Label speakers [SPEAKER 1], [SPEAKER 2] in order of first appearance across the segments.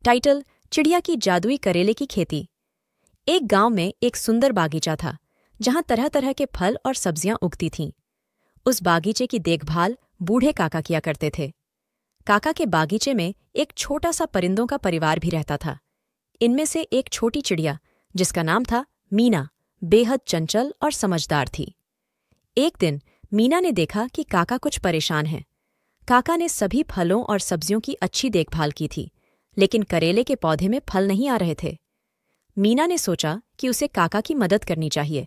[SPEAKER 1] Title: चिड़िया की जादुई करेले की खेती। एक गांव में एक सुंदर बागीचा था जहां तरह तरह के फल और सब्जियां उगती थीं। उस बागीचे की देखभाल बूढ़े काका किया करते थे। काका के बागीचे में एक छोटा सा परिंदों का परिवार भी रहता था। इनमें से एक छोटी चिड़िया, जिसका नाम था मीना, बेहद चंचल और समझदार थी। एक दिन मीना ने देखा कि काका कुछ परेशान हैं। काका ने सभी फलों और सब्जियों की अच्छी देखभाल की थी, लेकिन करेले के पौधे में फल नहीं आ रहे थे। मीना ने सोचा कि उसे काका की मदद करनी चाहिए।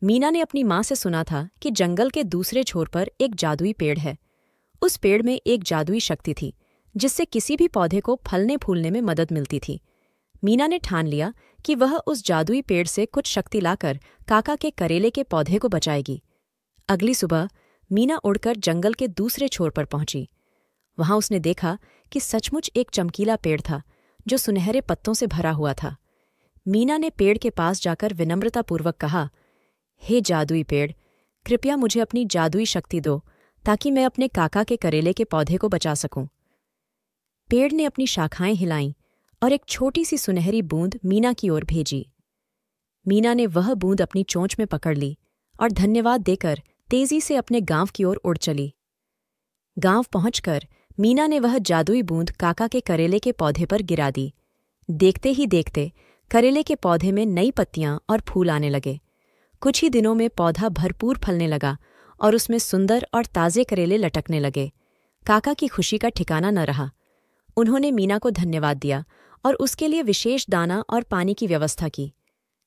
[SPEAKER 1] मीना ने अपनी माँ से सुना था कि जंगल के दूसरे छोर पर एक जादुई पेड़ है। उस पेड़ में एक जादुई शक्ति थी जिससे किसी भी पौधे को फलने फूलने में मदद मिलती थी। मीना ने ठान लिया कि वह उस जादुई पेड़ से कुछ शक्ति लाकर काका के करेले के पौधे को बचाएगी। अगली सुबह मीना उड़कर जंगल के दूसरे छोर पर पहुंची। वहां उसने देखा कि सचमुच एक चमकीला पेड़ था जो सुनहरे पत्तों से भरा हुआ था। मीना ने पेड़ के पास जाकर विनम्रतापूर्वक कहा, हे जादुई पेड़, कृपया मुझे अपनी जादुई शक्ति दो ताकि मैं अपने काका के करेले के पौधे को बचा सकूं। पेड़ ने अपनी शाखाएं हिलाईं और एक छोटी सी सुनहरी बूंद मीना की ओर भेजी। मीना ने वह बूंद अपनी चोंच में पकड़ ली और धन्यवाद देकर तेजी से अपने गांव की ओर उड़ चली। गांव पहुंचकर मीना ने वह जादुई बूंद काका के करेले के पौधे पर गिरा दी। देखते ही देखते करेले के पौधे में नई पत्तियां और फूल आने लगे। कुछ ही दिनों में पौधा भरपूर फलने लगा और उसमें सुंदर और ताजे करेले लटकने लगे। काका की खुशी का ठिकाना न रहा। उन्होंने मीना को धन्यवाद दिया और उसके लिए विशेष दाना और पानी की व्यवस्था की।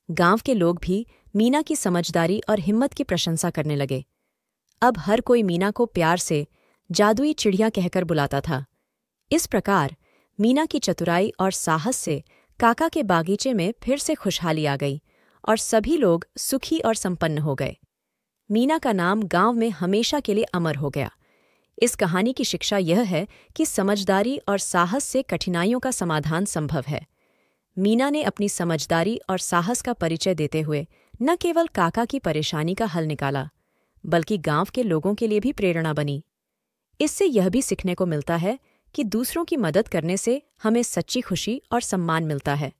[SPEAKER 1] गांव के लोग भी मीना की समझदारी और हिम्मत की प्रशंसा करने लगे। अब हर कोई मीना को प्यार से जादुई चिड़िया कहकर बुलाता था। इस प्रकार मीना की चतुराई और साहस से काका के बागीचे में फिर से खुशहाली आ गई और सभी लोग सुखी और संपन्न हो गए। मीना का नाम गांव में हमेशा के लिए अमर हो गया। इस कहानी की शिक्षा यह है कि समझदारी और साहस से कठिनाइयों का समाधान संभव है। मीना ने अपनी समझदारी और साहस का परिचय देते हुए न केवल काका की परेशानी का हल निकाला, बल्कि गांव के लोगों के लिए भी प्रेरणा बनी। इससे यह भी सीखने को मिलता है कि दूसरों की मदद करने से हमें सच्ची खुशी और सम्मान मिलता है।